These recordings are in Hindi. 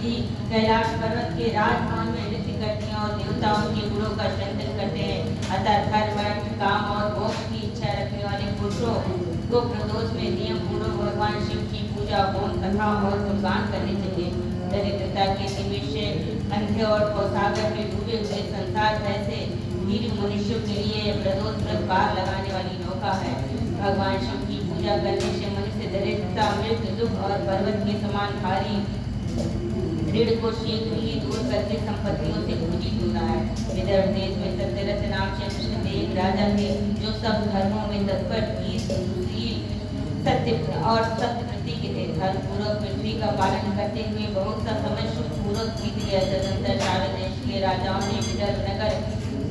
जी कैलाश पर्वत के राजभवन में नृत्य करती हैं और देवताओं के गुणों का चिंतन करते हैं। अतः धर्म अर्थ काम और मोक्ष की इच्छा रखने वाले पुरुषों को प्रदोष में नियम पूर्वक भगवान शिव की पूजा होम कथा और गुणगान करने चाहिए। दरिद्रता के निमिष अंधे और सागर में डूबे हुए संसार जैसे वीर मनुष्यों के लिए प्रदोष व्रत पार लगाने वाली नौका है। भगवान शिव की पूजा करने से मनुष्य दरिद्रता मृत्यु दुख और पर्वत के समान भारी ऋण को शीघ्र ही दूर करके संपत्तियों से पूजित होता है। विदर्भ देश में सत्यरथ नाम से प्रसिद्ध एक राजा थे जो सब धर्मों में तत्पर सत्य और सत्यप्रति के थे। धर्म पूर्वक पृथ्वी का पालन करते हुए बहुत सा समय सुख पूर्वक बीत गया। तदनंतर सारे देश के राजाओं ने विदर्भ नगर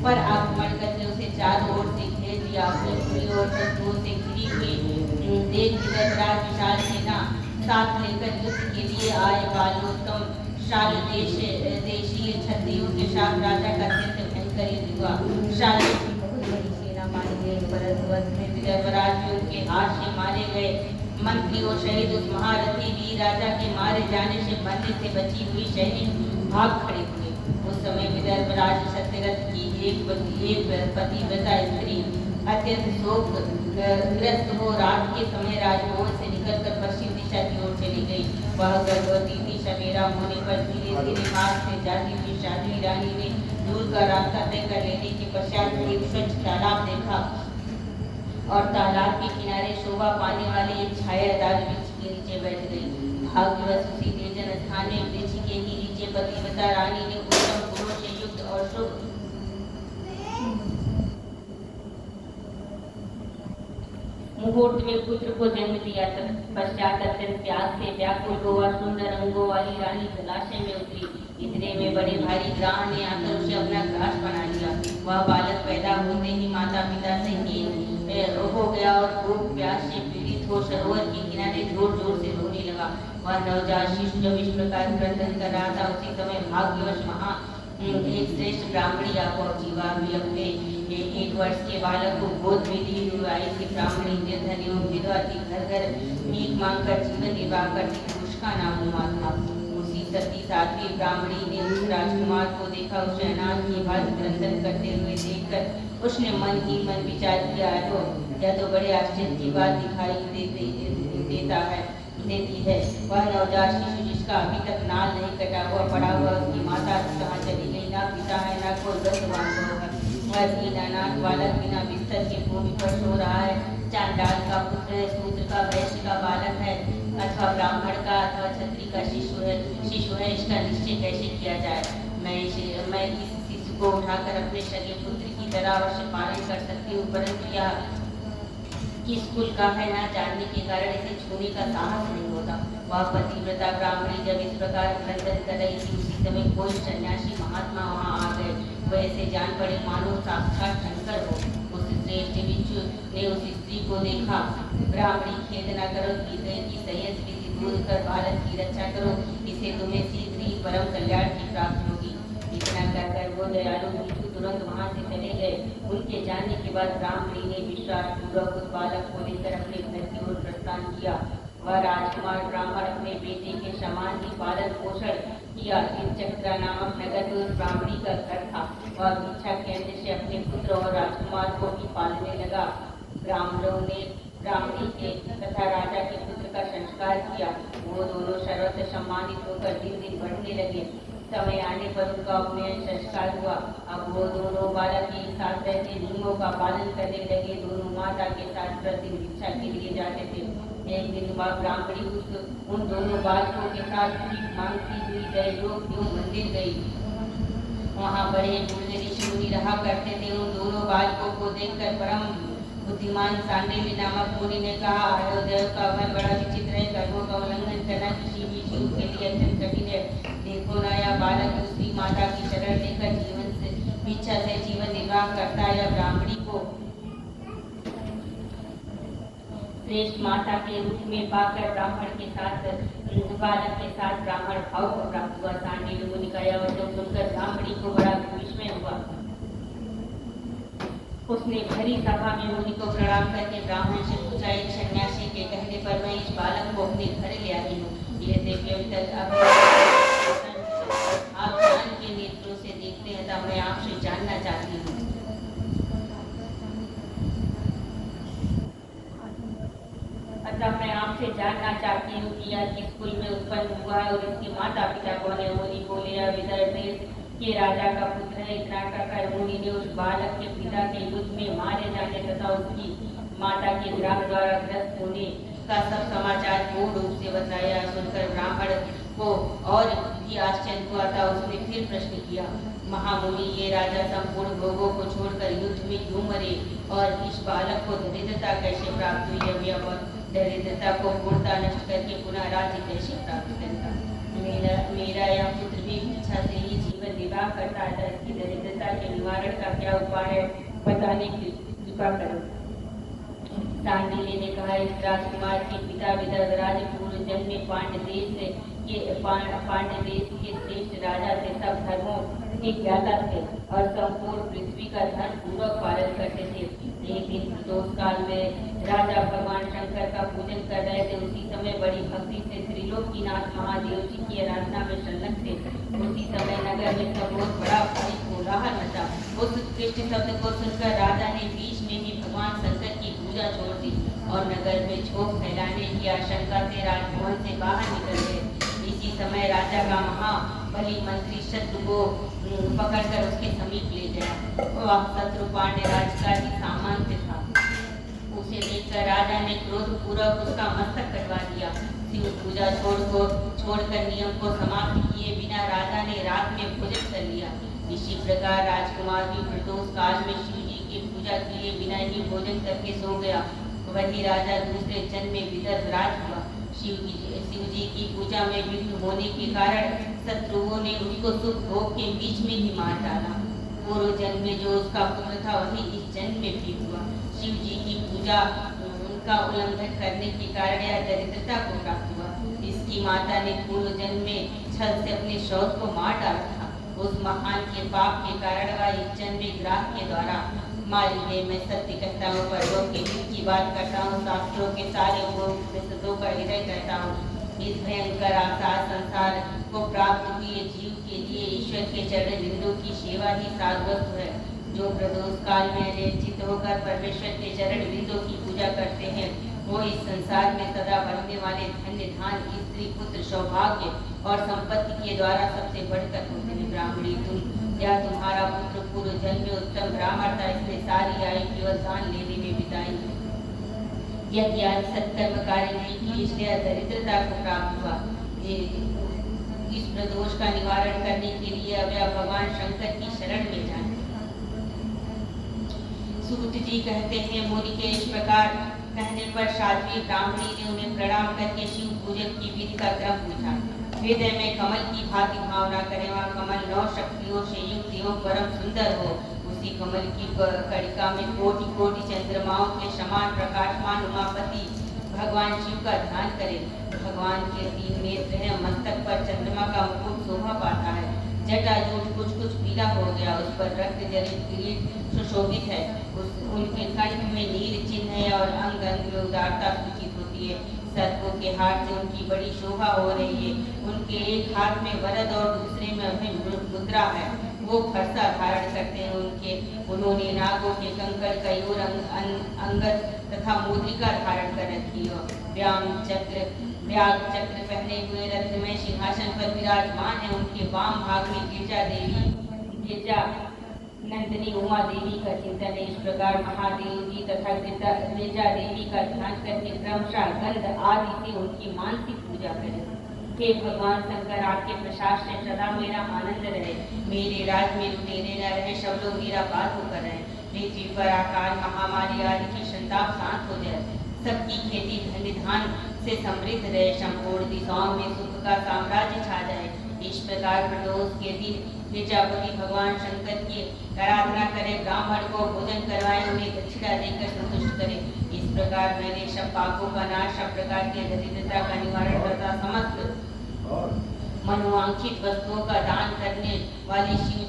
पर आक्रमण करके उसे चारों ओर से घेर लिया। अपनी पूरी ओर शत्रुओं से घिरी हुई देख विदर्भ राज विशाल सेना साथ लेकर युद्ध के लिए आए। बालोत्तम शाल देशीय क्षत्रियों के साथ राजा का अत्यंत भयंकर युद्ध हुआ। शाल की बहुत बड़ी सेना मारी गई, परंतु में विदर्भराज भी उनके हाथ से मारे गए। मंत्रियों सहित उस महारथी वीर राजा के मारे जाने से मरने से बची हुई सैनिक भाग खड़े हुए। उस समय विदर्भराज सत्यरथ की एक पतिव्रता स्त्री अत्यंत शोक ग्रस्त हो रात के समय राजभवन से निकलकर पश्चिम दिशा की ओर चली गई। वह गर्भवती थी। सवेरा होने पर धीरे धीरे मार्ग से जाती हुई साध्वी रानी ने दूर का रास्ता तय कर लेने के पश्चात एक स्वच्छ तालाब देखा और तालाब के किनारे शोभा पाने वाले एक छायादार वृक्ष के नीचे बैठ गई। भाग्यवश उसी निर्जन स्थान में वृक्ष के ही नीचे पतिव्रता रानी ने उत्तम गुणों से युक्त और शुभ मुहूर्त में पुत्र को जन्म दिया। पश्चात अत्यंत प्यास से व्याकुल हुआ सुंदर अंगों वाली रानी जलाशय में उतरी। इतने में बड़े भारी ग्राह ने आकर उसे अपना ग्रास बना लिया। वह बालक पैदा होते ही माता पिता से हीन हो गया और खूब प्यास से पीड़ित हो सरोवर के किनारे जोर जोर से रोने लगा। वह नवजात शिशु जब इस प्रकार क्रंदन कर रहा था उसी समय भाग्यवश वहाँ एक श्रेष्ठ ब्राह्मणी आ पहुंची। वह भी अपने 1 वर्ष के बालक को गोद में लिए हुए आई थी। ब्राह्मणी निर्धन एवं विधवा थी। घर घर भीख मांगकर जीवन निर्वाह करती थी। उसका नाम उमा था। उसी सती साध्वी ब्राह्मणी ने उस राजकुमार को देखा। उसे अनाथ की भांति क्रंदन करते हुए देखकर उसने मन ही मन विचार किया, यह तो बड़े आश्चर्य की बात दिखाई देती है। वह नवजात शिशु जिसका अभी तक नाल नहीं कटा हुआ पड़ा हुआ, उसकी माता कहाँ चली गई, ना पिता है ना कोई वृद्ध बांधव है। वह दीन अनाथ बालक बिना बिस्तर के भूमि पर सो रहा है। चांडाल का पुत्र है, शूद्र का वैश्य का बालक है, अथवा ब्राह्मण का अथवा क्षत्रिय का शिशु है। इसका निश्चय कैसे किया जाए? मैं इस शिशु को उठाकर अपने सगे पुत्र की तरह अवश्य पालन कर सकती हूँ, परंतु यह किस कुल का है न जानने के कारण इसे छूने का साहस नहीं होता। वह पतिव्रता ब्राह्मणी जब इस प्रकार क्रंदन कर रही थी उसी समय कोई सन्यासी महात्मा वहाँ आ गए। वैसे जान पड़े मानो साक्षात शंकर हो। उस श्रेष्ठ भिक्षु ने उस स्त्री को देखा। ब्राह्मणी खेद न करो, हृदय की संयत विधि दूर कर बालक की रक्षा करो, इसे तुम्हें शीघ्र ही परम कल्याण की प्राप्ति होगी। इतना कहकर वो दयालु भिक्षु तुरंत वहाँ से चले गए। उनके जाने के बाद ब्राह्मणी ने विश्वास पूर्वक उस बालक को लेकर अपने घर की ओर प्रस्थान किया। वह राजकुमार ब्राह्मण अपने बेटे के समान ही पालन पोषण किया। चक्रा नामक नगर में उस ब्राह्मणी का घर था। वह भिक्षा केंद्र से अपने पुत्र और राजकुमार को भी पालने लगा। ब्राह्मणों ने ब्राह्मणी के तथा राजा के पुत्र का संस्कार किया। वो दोनों सर्वत्र सम्मानित होकर दिन दिन बढ़ने लगे। समय आने पर उनका उपनयन संस्कार हुआ। अब वो दोनों बालक एक साथ रहते नियमों का पालन करने लगे। दोनों माता के साथ प्रतिदिन भिक्षा के लिए जाते थे। एक दिन बाद ब्राह्मणी उन दोनों बालकों के साथ भीख मांगती हुई दैवलोक मंदिर गई। वहाँ बड़े बूढ़े ऋषि मुनि रहा करते थे। उन दोनों बालकों को देखकर परम बुद्धिमान सांडिल्य नामक मुनि ने कहा, अयोध्या का वन बड़ा विचित्र है। धर्मों का उल्लंघन करना किसी भी जीव के लिए अत्यंत कठिन है। देखो ना, यह बालक दूसरी माता की शरण लेकर भिक्षा से जीवन निर्वाह करता है। यह ब्राह्मणी को श्रेष्ठ माता के रूप में पाकर ब्राह्मण के साथ बालक के साथ ब्राह्मण भाव को प्राप्त हुआ। सांडिल्य मुनि का यह वचन सुनकर ब्राह्मणी को बड़ा विस्मय हुआ। उसने भरी सभा में मुनि को प्रणाम करके ब्राह्मण से पूछा, एक सन्यासी के कहने पर मैं इस बालक को अपने घर ले आई हूँ। यह देख हुआ है और इसके माता पिता कौन है? मुनि बोले, यह विदर्भ देश के राजा का पुत्र है। इतना कहकर मुनि ने उस बालक के पिता के युद्ध में मारे जाने तथा उसकी माता के ग्राह द्वारा ग्रस्त होने का सब समाचार पूर्ण रूप से बताया। सुनकर ब्राह्मण को और भी आश्चर्य हुआ था। उसने फिर प्रश्न किया, महामुनि, ये राजा संपूर्ण भोगों को छोड़कर युद्ध में क्यों मरे और इस बालक को दरिद्रता कैसे प्राप्त हुई? और दरिद्रता को पूर्णता नष्ट करके पुनः राज्य कैसे प्राप्त करेगा? मेरा यह पुत्र भी इच्छा से ही जीवन निर्वाह करता था। इसकी दरिद्रता के निवारण का क्या उपाय है, बताने की कृपा करो। सांडिल्य ने कहा, इस राजकुमार के पिता विदर्भराज पूर्व जन्म में पांड्य देश के श्रेष्ठ राजा थे। सब धर्मों के ज्ञाता थे और संपूर्ण पृथ्वी का धर्म पूर्वक पालन करते थे। एक दिन प्रदोष काल में राजा भगवान शंकर का पूजन कर रहे थे। उसी समय बड़ी भक्ति से त्रिलोकीनाथ महादेव जी की आराधना में संलग्न थे। उसी समय नगर में सब बहुत बड़ा भारी कोलाहल मचा। उस उत्कृष्ट शब्द को सुनकर राजा ने बीच में ही भगवान शंकर की पूजा छोड़ दी और नगर में क्षोभ फैलाने की आशंका से राजभवन से बाहर निकल गए। इसी समय राजा का महाबली मंत्री शत्रु को पकड़कर उसके समीप ले गया। वह शत्रु पांड्य राज का ही सामंत था। उसे देखकर राजा ने क्रोध पूर्वक उसका मस्तक कटवा दिया। शिव पूजा छोड़कर नियम को समाप्त किए बिना राजा ने रात में भोजन कर लिया। इसी प्रकार राजकुमार भी प्रदोष काल में शिव जी की पूजा किए बिना ही भोजन करके सो गया। वही राजा दूसरे जन्म में विदर्भराज हुआ। शिव जी की पूजा में विघ्न होने के कारण शत्रुओं ने उसको सुख भोग के बीच में ही मार डाला। पूर्व जन्म में जो उसका पुत्र था वही इस जन्म में भी हुआ। शिव जी की पूजा का उल्लंघन करने के कारण यह दरिद्रता को प्राप्त हुआ। इसकी माता ने पूर्व जन्म में छल से अपने शौच को मार डाला था। उस महान के पाप के कारण वह इस जन्म में ग्राह के द्वारा मारी गई। मैं सत्य कहता हूँ, पर्वों के हित की बात करता हूँ, शास्त्रों के सारे उपनिषदों का हृदय कहता हूँ। इस भयंकर आसार संसार को प्राप्त हुए जीव के लिए ईश्वर के चरण बिंदु की सेवा ही सारवस्तु है। जो प्रदोष काल में निश्चित होकर परमेश्वर के चरण बिंदु की पूजा करते हैं, वो इस संसार में सदा बढ़ने वाले धन्य धान, स्त्री, पुत्र, सौभाग्य और संपत्ति के द्वारा सबसे बढ़कर होते हैं। ब्राह्मणी, तुम्हारा पुत्र पूर्व जन्म में उत्तम ब्राह्मण था, इसने सारी आयु केवल दान लेने में बिताई। यह ज्ञान सत्कर्म कार्य नहीं की, इसलिए दरिद्रता को प्राप्त हुआ। इस प्रदोष का निवारण करने के लिए अब भगवान शंकर की शरण में जाए। सूत जी कहते हैं, मुनि के इस प्रकार कहने पर साध्वी ब्राह्मणी ने उन्हें प्रणाम करके शिव पूजन की विधि का क्रम पूछा। हृदय में कमल की भांति भावना करें। वह कमल 9 शक्तियों से युक्त एवं परम सुंदर हो। उसी कमल की कड़िका में कोटि कोटि चंद्रमाओं के समान प्रकाशमान उमापति भगवान शिव का ध्यान करें। भगवान के 3 नेत्र हैं। मस्तक पर चंद्रमा का मुकुट शोभा पाता है। जटाजूट कुछ पीला हो गया, उस पर रक्त जनित किरीट सुशोभित है। उनके कंठ में नील चिन्ह है और अंग अंग में उदारता सूचित होती है। सर्पों के हाथ से उनकी बड़ी शोभा हो रही है। उनके एक हाथ में वरद और दूसरे में अभय मुद्रा है। वो फरसा धारण करते हैं। उन्होंने नागों के कंकड़, कयूर, अंगद तथा मुद्रिका धारण कर रखी है। व्याग चक्र पहने हुए रत्नमय सिंहासन पर विराजमान है। उनके वाम भाग में गिरजा नंदिनी उमा देवी का चिंतन है। इस प्रकार महादेव जी तथा गिरजा देवी का ध्यान करके क्रमशः गंध आदि से उनकी मानसिक पूजा करें। हे भगवान शंकर, आपके प्रसाद से सदा मेरा आनंद रहे। मेरे राज में लुटेरे न रहे, सब लोग मेरा बात होकर रहे। पृथ्वी पर आकाल महामारी आदि की संताप शांत हो जाए। सबकी खेती धन्य धान से समृद्ध रहे। संपूर्ण दिशाओं में सुख का साम्राज्य छा जाए। इस प्रकार प्रदोष के दिन प्रजापति भगवान शंकर की आराधना करे, ब्राह्मण को भोजन करवाए, उन्हें दक्षिणा देकर संतुष्ट करे। इस प्रकार मैंने सब पापों का नाश, सब प्रकार की दरिद्रता का निवारण तथा समस्त मनोवांछित वस्तुओं का दान करने वाली शिव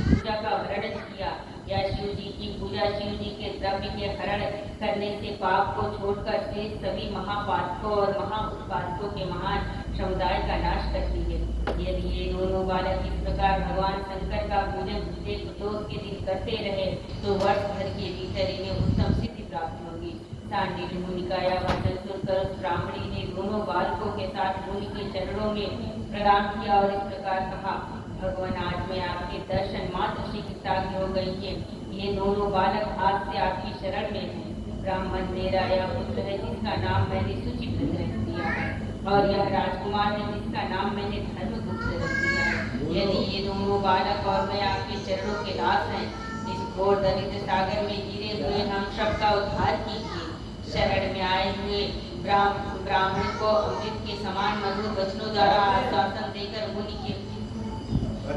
पूजा का वर्णन किया। या शिव जी की पूजा शिव जी के द्रव्य के हरण करने से पाप को छोड़कर से सभी महापातकों और महाउत्पादकों के महान समुदाय का नाश करती है। यदि ये दोनों बालक इस प्रकार भगवान शंकर का पूजन प्रत्येक प्रदोष के दिन करते रहे तो वर्ष भर के भीतर इन्हें उत्तम सिद्धि प्राप्त होगी। सांडिल्य मुनि का यह वचन सुनकर उस ब्राह्मणी ने दोनों बालकों के साथ मुनि के चरणों में प्रणाम किया और इस प्रकार कहा, भगवान आज मैं आपके दर्शन मात्र से कृतज्ञ हो गई कि ये दोनों बालक आज से आपकी शरण में हैं। ब्राह्मण मेरा यह पुत्र है जिसका नाम मैंने सुचिपुत्र रख दिया है, और यह राजकुमार है जिसका नाम मैंने धर्मगुप्त रख दिया है। यदि ये दोनों बालक और मैं आपके चरणों के दास हैं, इस घोर दरिद्र सागर में गिरे हुए हम सबका उद्धार कीजिए। शरण में आए हुए ब्राह्मण को अमृत के समान मधुर वचनों द्वारा आश्वासन देकर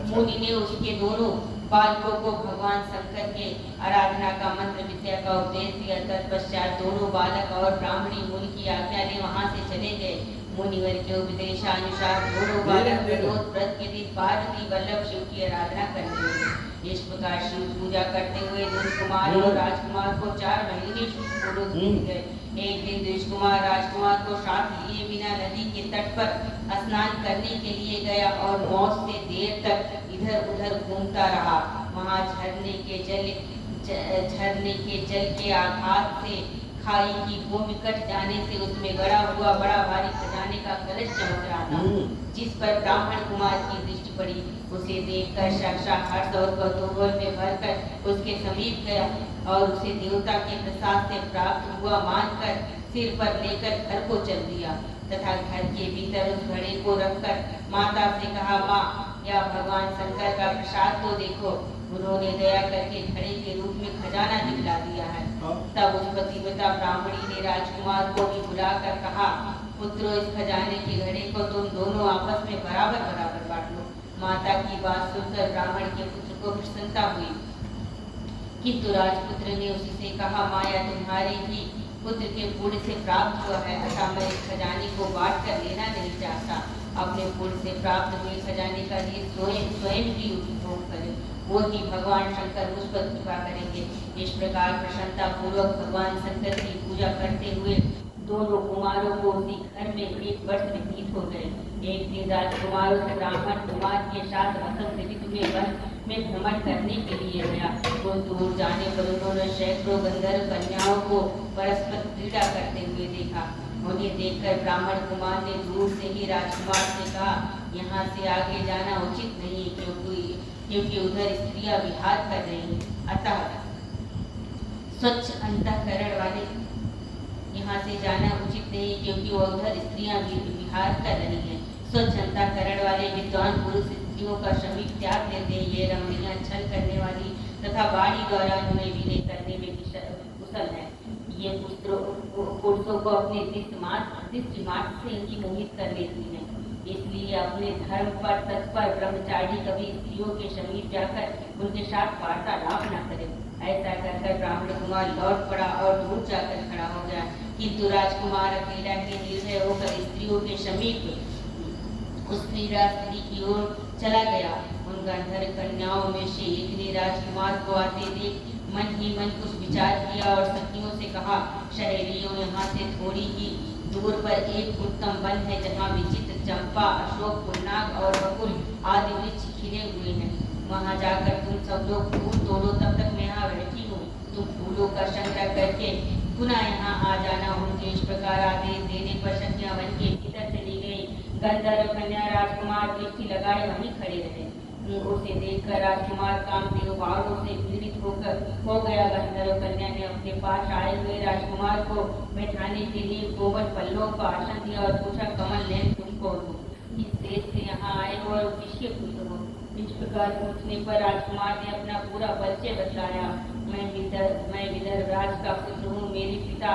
मुनि ने उसके दोनों बालकों को भगवान शंकर के आराधना का मंत्र विद्या का उपदेश दिया। तत्पश्चात दोनों बालक और ब्राह्मणी मुनि की आज्ञा ले वहां से चले गए। मुनिवर के उपदेशानुसार दोनों बालक विरोध व्रत के दिन पार्वती वल्लभ शिव की आराधना करने लगे। इस प्रकार शिव पूजा करते हुए दुष्कुमार और राजकुमार को 4 महीने पूर्वक बीत गए। एक दिन दुष्कुमार राजकुमार को साथ लिए बिना नदी के तट पर स्नान करने के लिए गया और मौत से देर तक इधर उधर घूमता रहा। वहां झरने के जल के आघात से खाई की भूमि कट जाने से उसमें गड़ा हुआ बड़ा भारी खजाने का कलश चमक रहा था, जिस पर ब्राह्मण कुमार की दृष्टि पड़ी। उसे देखकर साक्षात हर्ष और कौतूहल में भरकर उसके समीप गया और उसे देवता के प्रसाद से प्राप्त हुआ मानकर सिर पर लेकर घर को चल दिया तथा घर के भीतर उस घड़े को रखकर माता से कहा, माँ, या भगवान शंकर का प्रसाद तो देखो। उन्होंने दया करके घड़े के रूप में खजाना दिखला दिया है। तब उस पतिव्रता ब्राह्मणी ने राजकुमार को भी बुलाकर कहा, पुत्रो, इस खजाने के घड़े को तुम दोनों आपस में बराबर बराबर बांट लो। माता की बात सुनकर ब्राह्मण के पुत्र को प्रसन्नता हुई, किंतु राजपुत्र ने उससे कहा, माया तुम्हारे ही पुत्र के पुण्य से प्राप्त हुआ है, अतः मैं इस खजाने को बांट कर लेना नहीं चाहता। अपने पुण्य से प्राप्त हुए खजाने का लिए स्वयं ही उपभोग करे, वो ही भगवान शंकर मुझ पर कृपा करेंगे। इस प्रकार प्रसन्नता पूर्वक भगवान शंकर की पूजा करते हुए दोनों कुमारों को उसी घर में 1 वर्ष व्यतीत हो गए। एक दिन राजकुमार उस ब्राह्मण कुमार के साथ वसंत ऋतु में वन में भ्रमण करने के लिए गया। वो दूर जाने पर उन्होंने सैकड़ों गंधर्व कन्याओं को परस्पर क्रीड़ा करते हुए देखा। उन्हें देखकर ब्राह्मण कुमार ने दूर से ही राजकुमार से कहा, यहाँ से आगे जाना उचित नहीं, क्योंकि उधर स्त्रियां विहार कर रही हैं। अतः स्वच्छ अंतःकरण वाले यहाँ से जाना उचित नहीं, क्योंकि उधर स्त्रियां विहार कर रही हैं। स्वच्छ अंतःकरण वाले विद्वान पुरुष स्त्रियों का समीप त्याग देते हैं। ये रमणियां छल करने वाली तथा वाणी द्वारा उन्हें विनय करने में कुशल है। ये पुरुषों को अपने दृष्टि मात्र से इनकी मोहित कर लेती हैं। इसलिए अपने धर्म पर तत्पर ब्रह्मचारी कभी स्त्रियों के समीप जाकर उनके साथ वार्तालाप न करे। ऐसा कहकर ब्राह्मण कुमार लौट पड़ा और दूर जाकर खड़ा हो गया, किंतु राजकुमार अकेला ही निर्भय होकर स्त्रियों के समीप उस क्रीड़ा स्त्री की ओर चला गया। उन गंधर्व कन्याओं में से एक ने राजकुमार को आते देख मन ही मन कुछ विचार किया और सखियों से कहा, सहेलियों, यहाँ से थोड़ी ही दूर पर एक उत्तम वन है, जहाँ विचित्र चंपा, अशोक, पुन्नाग और बकुल आदि वृक्ष खिले हुए हैं। वहाँ जाकर तुम सब लोग फूल तोड़ो, तब तक मैं यहाँ बैठी हूँ। तुम फूलों का संग्रह करके पुनः यहाँ आ जाना। उनके इस प्रकार आदेश देने पर सखियां वन के भीतर चली गई। गंधर्व कन्या राजकुमार दृष्टि लगाए वहीं खड़े रहे। उसे देखकर राजकुमार कामदेव बाणों से पीड़ित हो गया। गंधर्व कन्या ने अपने पास आए हुए राजकुमार को बैठाने के लिए कोमल पल्लों का आसन दिया और पूछा, कमल नयन तुम कौन हो, किस देश से यहाँ आए हो और किसके पुत्र हो? इस प्रकार पूछने पर राजकुमार ने अपना पूरा परिचय बतलाया। मैं विदर्भ राज का पुत्र हूँ। मेरे पिता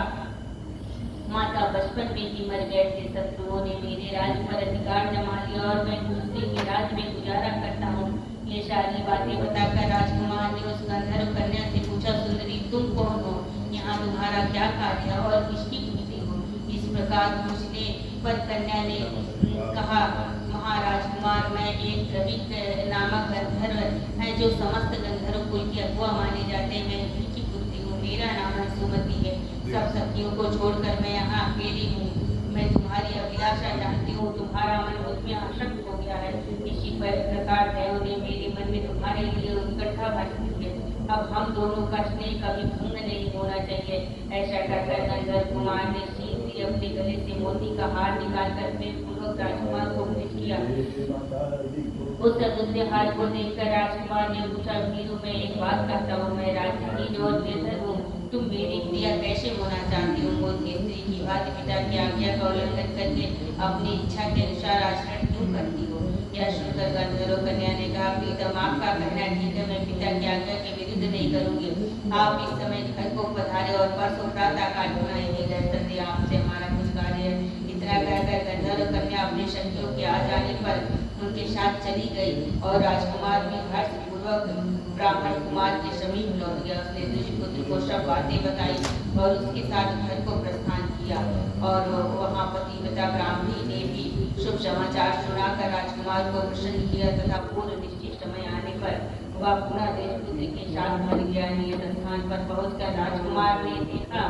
माता बचपन में ही मर गए थे। शत्रुओं ने मेरे राज्य पर अधिकार जमा लिया और मैं दूसरे के राज्य में गुजारा करता हूँ। ये सारी बातें बताकर राजकुमार ने उस गंधर्व कन्या से पूछा, सुंदरी, तुम कौन हो? यहाँ तुम्हारा क्या कार्य है और किसकी पुत्री हो? इस प्रकार पूछने पर कन्या ने कहा, महाराजकुमार, मैं एक रवि नामक गंधर्व है जो समस्त गंधर्व कुल की अगुआ माने जाते हैं। मैं उन्हीं की पुत्री हूँ। मेरा नाम सुमति है। सब सखियों को छोड़कर मैं यहाँ अकेली हूँ। मैं तुम्हारी अभिलाषा जानती हूँ। तुम्हारा मन मुझमें आसक्त हो गया है। इसी प्रकार देव ने मेरे मन में तुम्हारे लिए उत्कंठा भर दी है। अब हम दोनों का स्नेह कभी भंग नहीं होना चाहिए। ऐसा कहकर गंधर्व कुमार ने शीघ्र अपने गले से मोती का हार निकालकर प्रेम पूर्वक राजकुमार को भेंट किया। उस अद्भुत हार को देखकर राजकुमार ने पूछा, वीरू मैं एक बात कहता हूँ, मैं राजहीन और निर्धन हूँ, तुम मेरी प्रिया कैसे होना चाहती हो? मोती स्त्री की भांति पिता की आज्ञा का उल्लंघन करके अपनी इच्छा के अनुसार आचरण क्यों करती हो? यह सुनकर गंधर्व कन्या ने कहा, प्रीतम आपका कहना ठीक है, मैं पिता की आज्ञा के विरुद्ध नहीं करूंगी। आप इस समय घर को पधारे और परसों प्रातः काल नहीं गए, संध्या आपसे हमारा कुछ कार्य है। इतना कहकर गंधर्व कन्या अपने सखियों के आ जाने पर उनके साथ चली गई और राजकुमार भी हर्षपूर्वक ब्राह्मण कुमार के समीप लौट गया। उसने दुष्पुत्र को सब बातें बताई और उसके साथ घर को प्रस्थान किया और वहाँ पतिव्रता ब्राह्मणी ने भी शुभ समाचार सुनाकर राजकुमार को प्रसन्न किया तथा पूर्व निश्चित समय आने पर वह पुनः देशपुत्र के साथ मर गया। नियत स्थान पर पहुंचकर राजकुमार ने देखा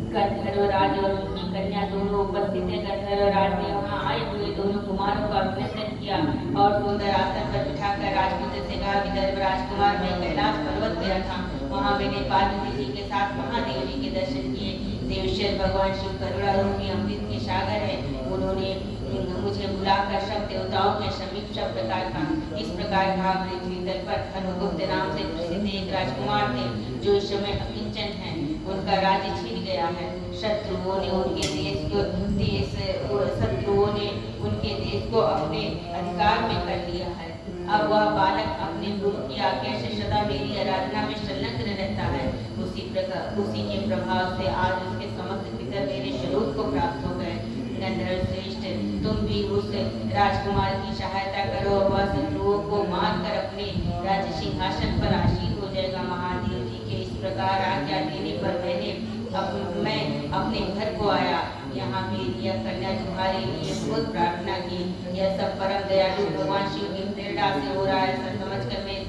गंधर्वराज और उनकी कन्या दोनों उपस्थित है। गंधर्वराज ने वहाँ आए हुए दोनों कुमारों का अभिनंदन किया और सुंदर आसन पर बिठाकर राजपुत्र से कहा, विदर्भ राजकुमार मैं कैलाश पर्वत गया था, वहाँ मैंने पार्वती जी के साथ महादेव जी के दर्शन किए। देवेश्वर भगवान शिव करुणा रूपी अमृत के सागर है, उन्होंने मुझे बुलाकर सब देवताओं के समीप सब प्रकार का इस प्रकार कहा, पृथ्वी तल पर धनुगुप्त नाम से प्रसिद्ध एक राजकुमार थे जो इस समय अकिंचन है, उनका राज्य छिन गया है। शत्रुओं ने उनके देश को अपने अधिकार में कर लिया है। अब वह बालक अपने गुरु की आज्ञा से सदा मेरी आराधना में संलग्न रहता है। उसी के प्रभाव से आज उसके समस्त पितर मेरे स्वरूप को प्राप्त हो गए। गंधर्व श्रेष्ठ तुम भी उस राजकुमार की सहायता करो, वह शत्रुओं को मारकर अपने राज्य सिंहासन पर आसीन हो जाएगा। महादेव जी के इस प्रकार आज्ञा देने पर मैं अपने घर को आया। यहाँ मेरी यह कन्या तुम्हारे लिए बहुत प्रार्थना की। यह सब परम दयालु भगवान शिव की प्रेरणा से हो रहा है। ऐसा समझकर मैं इस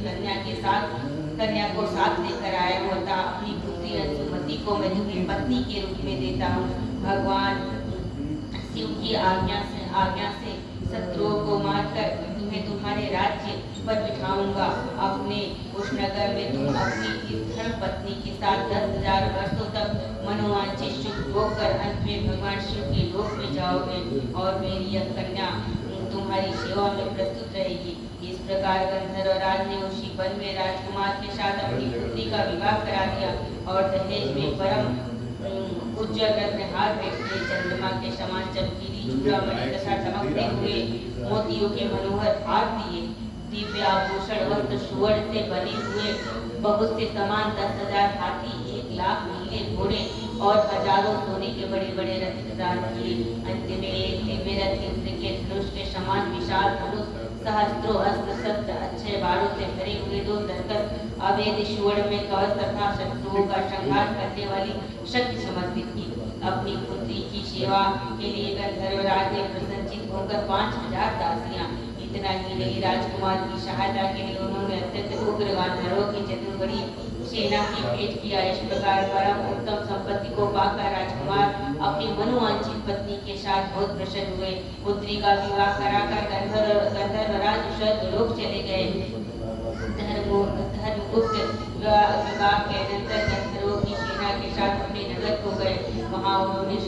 कन्या को साथ लेकर आया हूँ तथा अपनी पुत्री अंशुमति को मैं तुम्हें पत्नी के रूप में देता हूँ। भगवान शिव की आज्ञा से शत्रुओं को मारकर तुम्हें तुम्हारे राज्य पर बिठाऊंगा। अपने उस नगर में तुम अपनी इस धर्म पत्नी के साथ 10,000 वर्षों तक मनोवांछित सुख भोग कर अंत में भगवान शिव के लोक में जाओगे और मेरी यह कन्या तुम्हारी सेवा में प्रस्तुत रहेगी। इस प्रकार गंधर्वराज ने उसी वन में राजकुमार के साथ अपनी पुत्री का विवाह करा दिया और दहेज में परम उज्ज्वल रत्नहार भेंट किए। चंद्रमा के समान चमकीली चूड़ामणि तथा चमकते हुए मोतियों के मनोहर हार दिए। दिव्य आभूषण वस्त्र सुवर्ण से बने हुए बहुत से समान 10,000 हाथी, 1 लाख नीले घोड़े और हजारों सोने के बड़े बड़े रथ प्रदान किए। अंत में एक दिव्य रथ इंद्र के धनुष के समान विशाल धनुष, सहस्त्रों अस्त्र शस्त्र अक्षय बाणों से भरे हुए 2 तरकस अवैध सुवर्ण में कवच तथा शत्रुओं का संहार करने वाली शक्ति समर्पित की। अपनी पुत्री की सेवा के लिए गंधर्वराज ने प्रसन्नचित्त होकर 5,000 दासियां, इतना ही नहीं राजकुमार की सहायता के लिए उन्होंने अत्यंत उग्र गंधर्वों की चतुर्बड़ी सेना की भेंट किया। इस प्रकार परम उत्तम संपत्ति को पाकर राजकुमार अपनी मनोवांछित पत्नी के साथ बहुत प्रसन्न हुए। पुत्री का विवाह कराकर गंधर्वराज स्वर्गलोक चले गए। धर्मगुप्त विवाह के अनंतर गंधर्वों की सेना के साथ अपने नगर को गए। वहां उन्होंने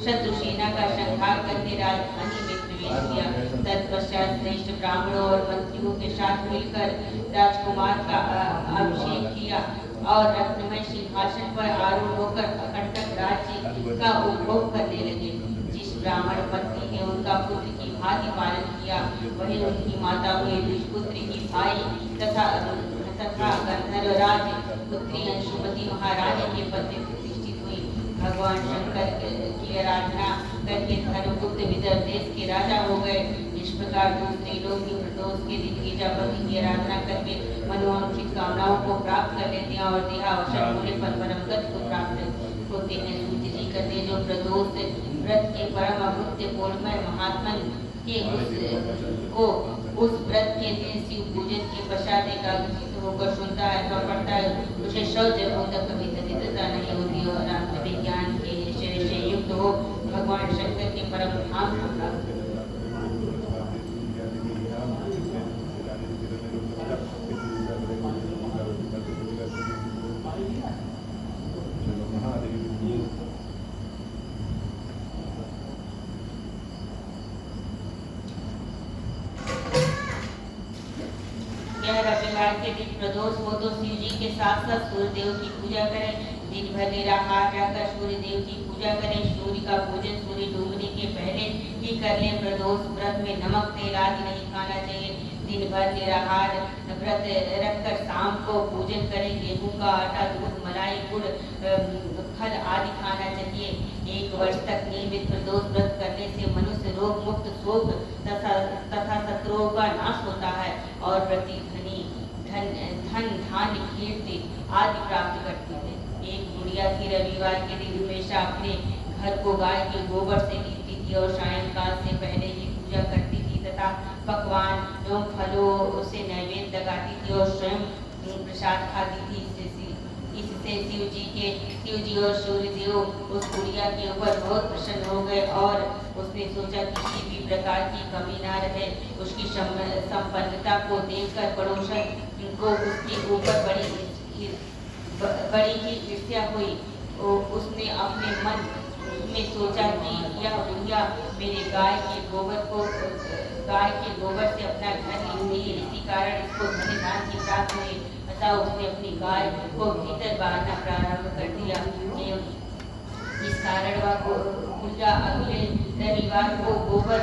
शत्रु सेना का संहार करके राजधानी में प्रवेश किया। तत्पश्चात श्रेष्ठ ब्राह्मणों और मंत्रियों के साथ मिलकर राजकुमार का अभिषेक किया और रत्नमय सिंहासन पर आरूढ़ होकर अकंटक राज्य का उपभोग करने लगे। जिस ब्राह्मण पत्नी ने उनका पुत्र की भांति पालन किया, वही उनकी माता हुए दुष्पुत्र की भाई तथा गंधर्वराज पुत्री अंशुमति महारानी के पद में प्रतिष्ठित हुई। भगवान शंकर की आराधना करके धर्मगुप्त विदर्भ देश के राजा हो गए। इस प्रकार दूसरे लोग भी प्रदोष के दिन गिरिजापति की आराधना करके मनोवांछित कामनाओं को प्राप्त कर लेते हैं और देहावसान होने पर परम गति को प्राप्त होते हैं। सूर्य जी कहते जो प्रदोष व्रत के परम अभूत पूर्णमय महात्मा के उस व्रत के दिन शिव पूजन के पश्चात एकाग्रचित्त होकर सुनता है अथवा पढ़ता है, उसे 100 जन्मों तक कभी दरिद्रता नहीं होती और अंत में ज्ञान के ऐश्वर्य से युक्त हो भगवान शंकर के परम धाम को प्राप्त यह रविवार के दिन प्रदोष हो तो शिव जी के साथ साथ सूर्य देव की पूजा करें। दिन भर निराहार रहकर सूर्य देव की पूजा करें। सूर्य का पूजन सूर्य डूबने के पहले ही कर लें। प्रदोष व्रत में नमक तेल आदि नहीं खाना चाहिए। दिन भर निराहार व्रत रखकर शाम को पूजन करें। गेहूं का आटा, दूध, मलाई, गुड़, फल आदि खाना चाहिए। 1 वर्ष तक नियमित प्रदोष व्रत करने से मनुष्य रोग मुक्त, शोक तथा शत्रुओं का नाश होता है और धन धान्य कीर्ति आदि प्राप्त करती है। एक बुढ़िया थी, रविवार के दिन हमेशा अपने घर को गाय के गोबर से लीपती थी और सायंकाल से पहले ही पूजा करती थी तथा पकवान एवं फलों से नैवेद्य लगाती थी और स्वयं प्रसाद खाती थी। इससे शिव जी और सूर्य देव उस बुढ़िया के ऊपर बहुत प्रसन्न हो गए और उसने सोचा किसी भी प्रकार की कमी ना रहे। उसकी संपन्नता को देखकर पड़ोसन को उसके ऊपर बड़ी ही ईर्ष्या हुई। उसने अपने मन में सोचा कि यह बुढ़िया मेरे गाय के गोबर से अपना घर लिपती है, इसी कारण इसको धन धान की प्राप्ति हुई। अतः उसने अपनी गाय को भीतर बांधना प्रारंभ कर दिया। इस कारण वह बुढ़िया अगले रविवार को गोबर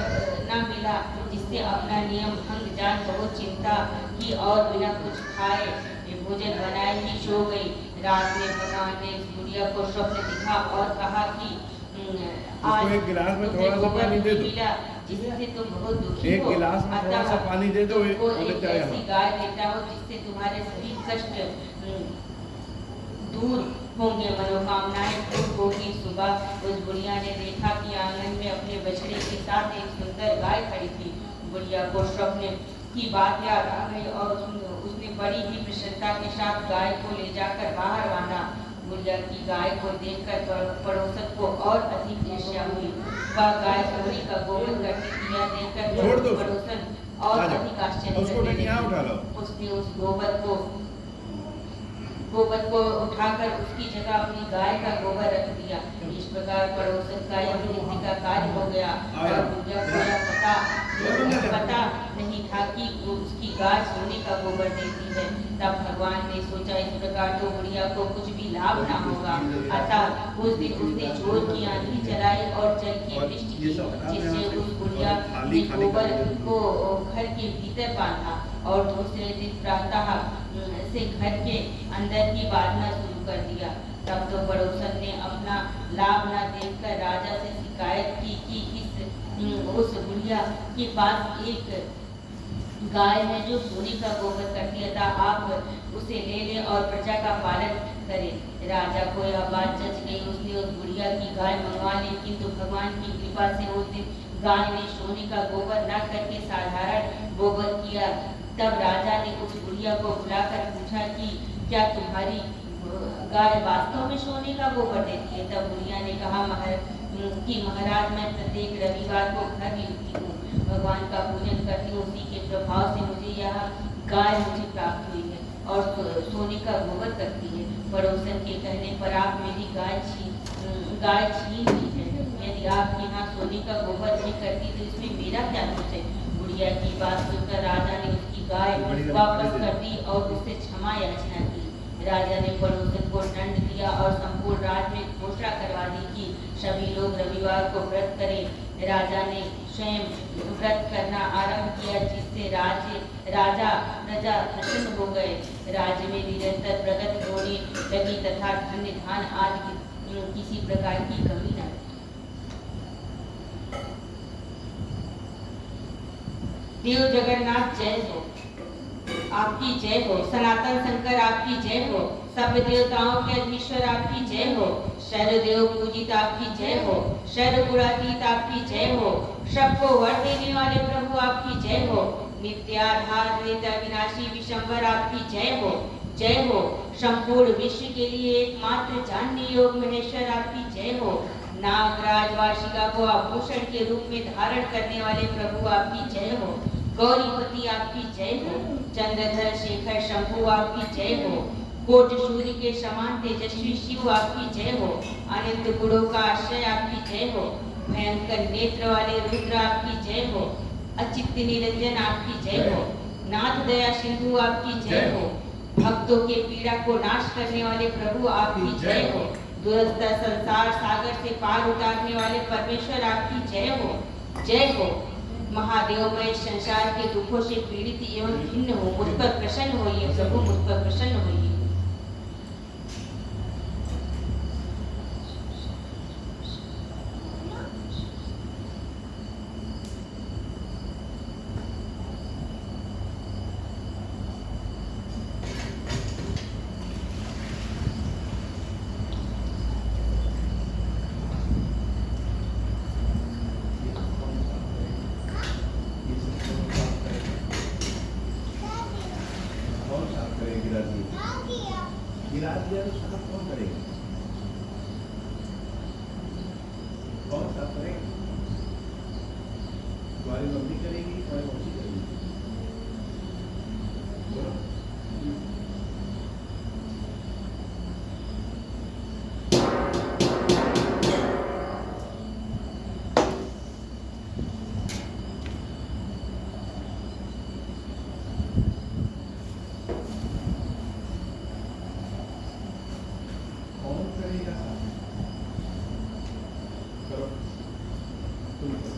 न मिला, जिससे अपना नियम भंग जान बहुत चिंता की और बिना कुछ खाए भोजन बनाए ही सो गई। रात में भगवान ने इस बुढ़िया को स्वप्न दिखा और कहा कि आज एक गिलास में थोड़ा सा पानी दे दो, जिससे तुम बहुत दुखी हो। एक गिलास में थोड़ा सा पानी दे दो, एक ऐसी गाय देता हो जिससे तुम्हारे सभी कष्ट दूर होंगे, मनोकामनाएं पूर्ण होगी। सुबह उस बुढ़िया ने देखा कि आंगन में अपने बछड़े के साथ एक सुंदर गाय खड़ी थी। बुढ़िया को स्वप्न की बात याद आ गई और उसने बड़ी ही प्रसन्नता के साथ गाय को ले जाकर बाहर बांधा। बुढ़िया की गाय को देखकर पड़ोसन को और अधिक ईर्ष्या हुई। वह गाय सोने का गोबर करती थी, यह देखकर पड़ोसन और अधिक आश्चर्य। उसने उस गोबर को उठाकर उसकी जगह अपनी गाय का गोबर रख दिया। इस प्रकार पड़ोसन का यह नीति का कार्य हो गया और बुढ़िया को यह पता नहीं था कि उसकी गाय सोने का गोबर देती है। तब भगवान ने सोचा इस प्रकार तो बुढ़िया को कुछ भी लाभ ना होगा। अतः उस दिन उसने जोर की आंधी चलाई और जल की वृष्टि की, जिससे उस बुढ़िया ने गोबर को घर के भीतर बांधा और दूसरे दिन प्रातः से घर के अंदर ही बांधना शुरू कर दिया। तब तो पड़ोसन ने अपना लाभ न देखकर राजा से शिकायत की कि उस बुढ़िया के पास एक गाय है जो सोने का गोबर करती है, आप उसे ले लें और प्रजा का पालन करें। राजा को यह बात जच गई। उसने उस बुढ़िया की गाय मंगवा ली, किंतु भगवान की कृपा से उस दिन गाय ने सोने का गोबर न करके साधारण गोबर किया। तब राजा ने उस बुढ़िया को बुलाकर पूछा कि क्या तुम्हारी गाय वास्तव में सोने का गोबर देती है? तब बुढ़िया ने कहा कि महाराज, मैं प्रत्येक रविवार को घर लिपती हूँ, भगवान का पूजन करती हूँ, उसी के प्रभाव से मुझे यह गाय मुझे प्राप्त हुई है और सोने का गोबर करती है। पड़ोसन के कहने पर आप मेरी गाय छीन ली है। यदि आप यहाँ सोने का गोबर नहीं करती तो इसमें मेरा क्या दोष है? बुढ़िया की बात सुनकर राजा ने उसकी गाय वापस कर दी और उससे क्षमा याचना की। राजा ने पड़ोसन को दंड दिया और संपूर्ण राज्य में घोषणा करवा दी कि सभी लोग रविवार को व्रत करें। राजा ने स्वयं व्रत करना आरंभ किया, जिससे राजा प्रजा प्रसन्न हो गए। राज्य में निरंतर प्रगति होने लगी तथा धन्य धान आदि किसी प्रकार की कमी न। देव जगन्नाथ जय हो, आपकी जय हो। सनातन शंकर आपकी जय हो। सब देवताओं के अधीश्वर आपकी जय हो। शैर देव पूजित आपकी जय हो। शैर गुणातीत आपकी जय हो। सबको वर देने वाले प्रभु आपकी जय हो। नित्याधार हृदय विनाशी विशंबर आपकी जय हो। जय हो। संपूर्ण विश्व के लिए एकमात्र जानने योग महेश्वर आपकी जय हो। नागराज वार्षिका को आभूषण के रूप में धारण करने वाले प्रभु आपकी जय हो। गौरीपति आपकी जय हो। चंद्रधर शेखर शंभु आपकी जय हो। कोट सूर्य के समान तेजस्वी शिव आपकी जय हो। अनंत गुणों का आश्रय आपकी जय हो। भयंकर नेत्र वाले रुद्र आपकी जय हो। अचित्त निरंजन आपकी जय हो। नाथ दया सिंधु आपकी जय जय हो। भक्तों के पीड़ा को नाश करने वाले प्रभु आपकी जय हो। दुरस्त संसार सागर से पार उतारने वाले परमेश्वर आपकी जय हो। जय हो। महादेवमय संसार के दुखों से पीड़ित एवं खिन्न हो, मुझ पर प्रसन्न होइए प्रभु, मुझ पर प्रसन्न होइए। कौन साफ करेगा? गिरा दिया तो साफ कौन करेगा? कौन साफ करेगा? तुम्हारी मम्मी करेगी, तुम्हारी मौसी करेगी? बोलो। कौन करेगा साफ? करो, तुम करो।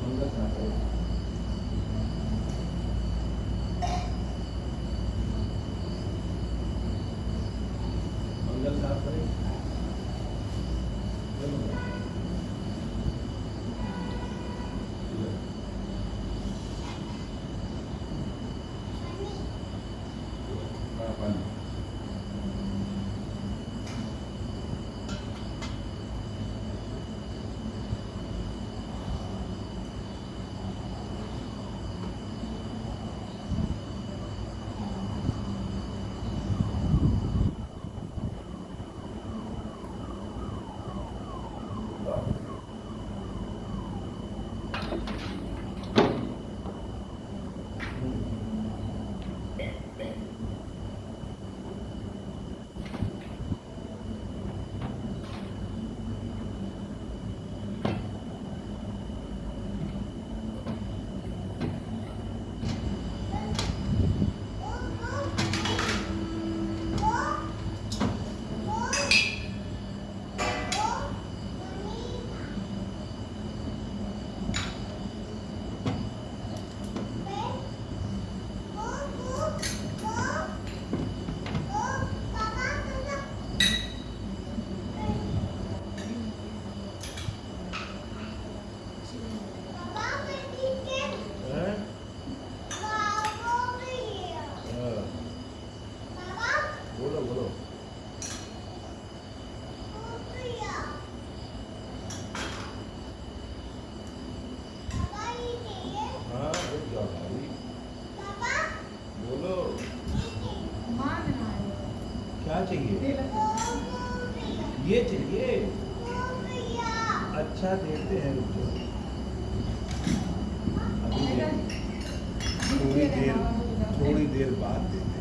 मंगल साफ करो। मंगल साफ करे। चलो। हाँ, पानी। हैं? हाँ, बोलो बोलो। हाँ, रुक जाओ भाई। बोलो। क्या चाहिए? ये चाहिए? अच्छा देते हैं, रुक जाओ। अभी नहीं। थोड़ी देर बाद देते हैं।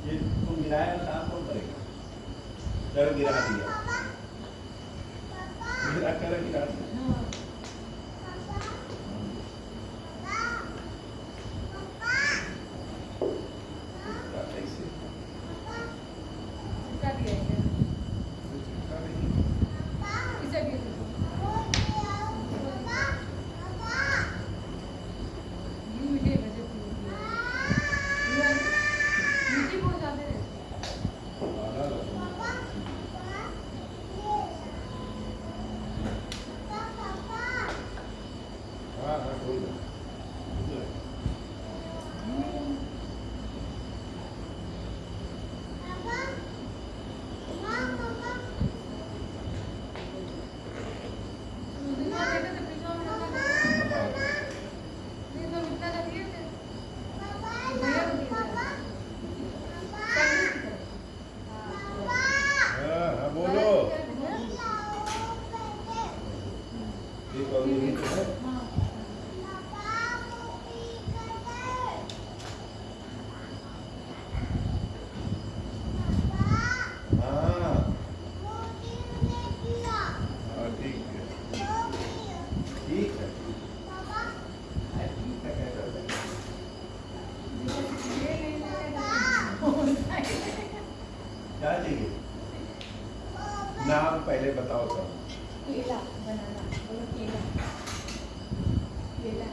ये तुम गिराया तो साफ कौन करेगा? कर गिरा दिया, गिरा कर गिरा दिया। ऐसे चिपका नहीं। आधा लहसुन। हाँ हाँ कोई ना। हाँ हाँ बोलो। ये कौन नहीं तो है? हाँ हाँ ठीक है, ठीक है, ठीक है, कैसा है? क्या चाहिए? नाम पहले बताओ सब। केला बनाना, बोलो केला, केला।